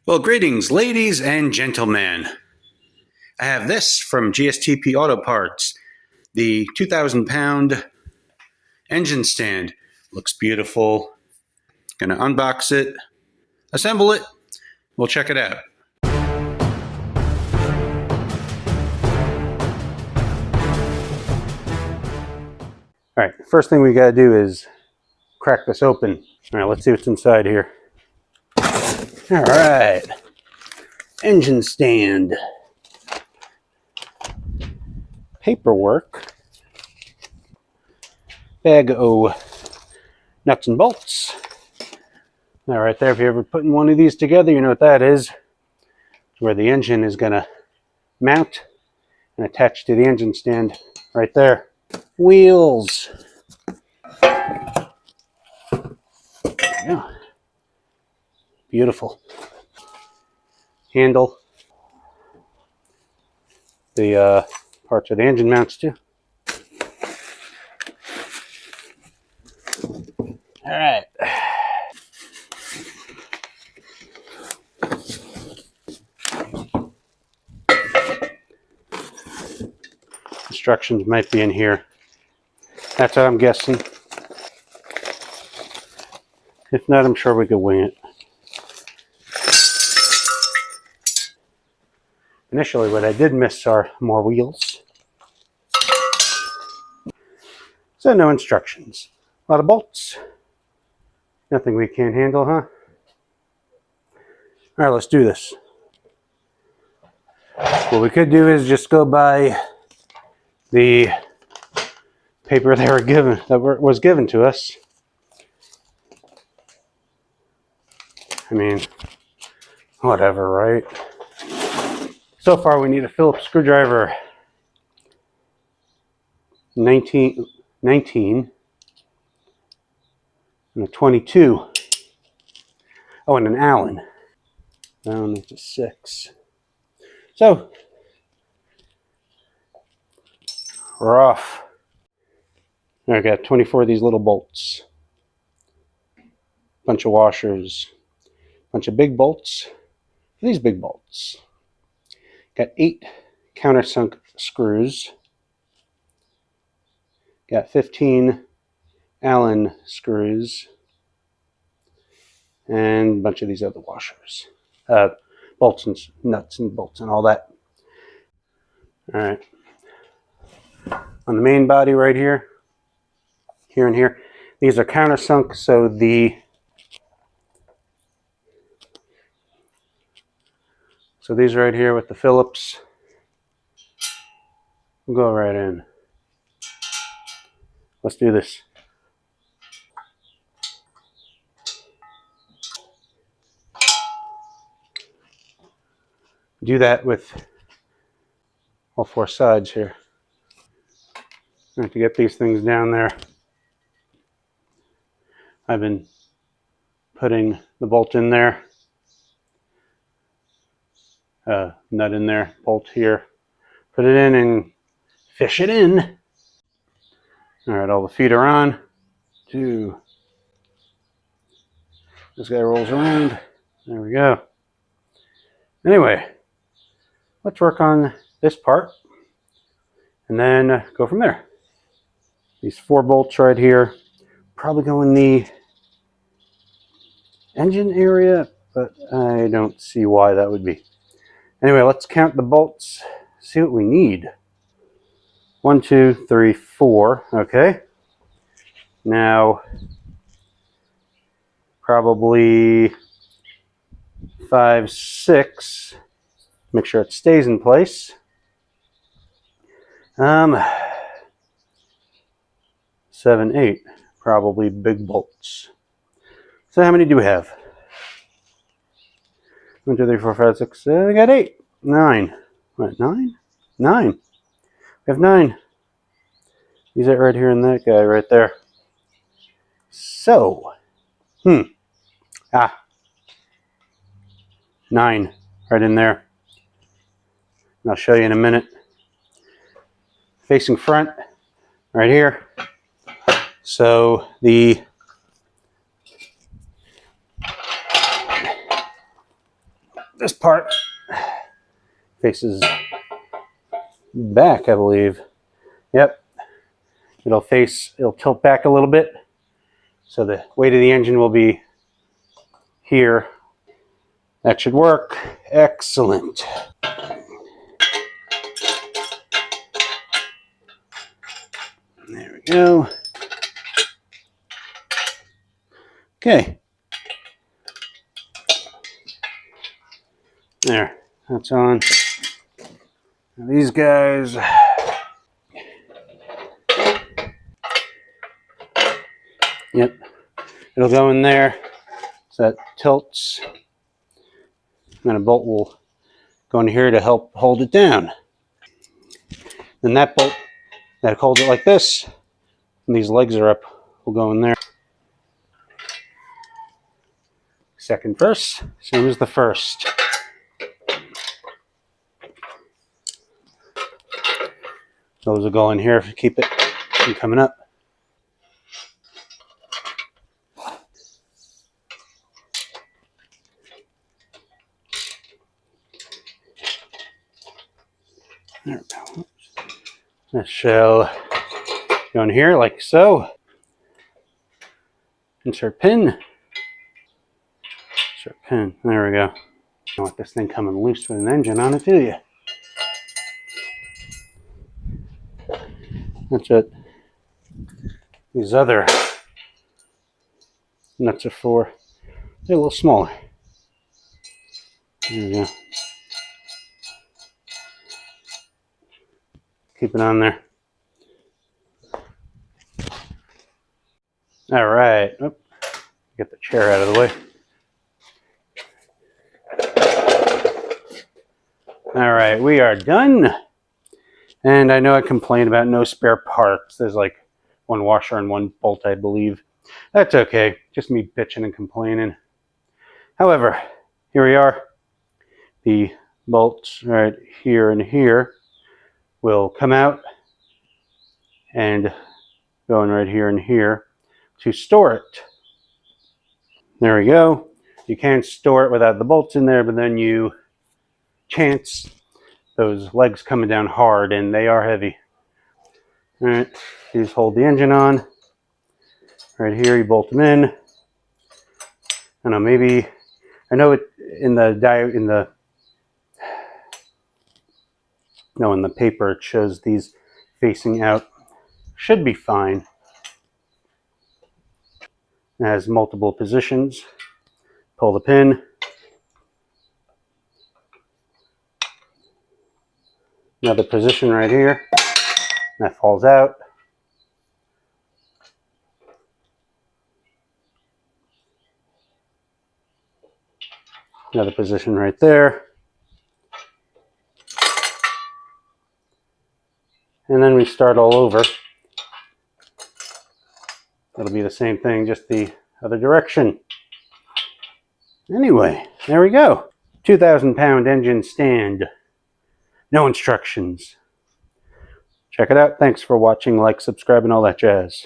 Well, greetings, ladies and gentlemen. I have this from GSTP Auto Parts, the 2,000-pound engine stand. Looks beautiful. Gonna unbox it, assemble it. We'll check it out. All right, first thing we gotta do is crack this open. All right, let's see what's inside here. All right, engine stand. Paperwork. Bag of nuts and bolts. Now right there, if you're ever putting one of these together, you know what that is. It's where the engine is gonna mount and attach to the engine stand right there. Wheels. There you go. Beautiful. Handle. The parts of the engine mounts too. All right. Instructions might be in here. That's what I'm guessing. If not, I'm sure we could wing it. Initially, what I did miss are more wheels. So no instructions. A lot of bolts. Nothing we can't handle, huh? All right, let's do this. What we could do is just go by the paper they were given, that was given to us. I mean, whatever, right? So far, we need a Phillips screwdriver. 19 and a 22. Oh, and an Allen. Down to 6. So, we're off. I got 24 of these little bolts. Bunch of washers. Bunch of big bolts. These big bolts. Got 8 countersunk screws. Got 15 Allen screws. And a bunch of these other washers. Bolts and nuts and bolts and all that. All right. On the main body right here, here and here, these are countersunk, so these right here with the Phillips will go right in. Let's do this. Do that with all 4 sides here. I have to get these things down there. I've been putting the bolt in there, nut in there, bolt here, put it in and fish it in. All right, all the feet are on. 2. This guy rolls around. There we go. Anyway, let's work on this part and then go from there. These 4 bolts right here probably go in the engine area, but I don't see why that would be. Anyway, let's count the bolts, see what we need. 1, 2, 3, 4. Okay. Now, probably 5, 6. Make sure it stays in place. 7, 8. Probably big bolts. So how many do we have? 1, 2, 3, 4, 5, 6. I got 8. 9. What, 9? 9. We have 9. These are right here and that guy right there. So, 9 right in there. And I'll show you in a minute. Facing front, right here. So the this part faces back, I believe. Yep. It'll tilt back a little bit. So the weight of the engine will be here. That should work. Excellent. There we go. Okay. There. That's on. Now these guys. Yep. It'll go in there. So that tilts. And then a bolt will go in here to help hold it down. Then that bolt that holds it like this, and these legs are up, will go in there. Second verse, same as the first. Those will go in here to keep it from coming up. There we go. That shall go in here like so. Insert pin. Insert pin. There we go. You don't want this thing coming loose with an engine on it, do you? That's what these other nuts are for. They're a little smaller. There we go. Keep it on there. All right. Oop. Get the chair out of the way. All right, we are done. And I know I complained about no spare parts. There's like one washer and one bolt, I believe. That's okay. Just me bitching and complaining. However, here we are. The bolts right here and here will come out and go in right here and here to store it. There we go. You can't store it without the bolts in there, but then you chance those legs coming down hard, and they are heavy. All right, you just hold the engine on. Right here, you bolt them in. I don't know, maybe, I know it in the paper it shows these facing out. Should be fine. It has multiple positions. Pull the pin. Another position right here. That falls out. Another position right there. And then we start all over. It'll be the same thing, just the other direction. Anyway, there we go. 2,000-pound engine stand. No instructions. Check it out. Thanks for watching. Like, subscribe, and all that jazz.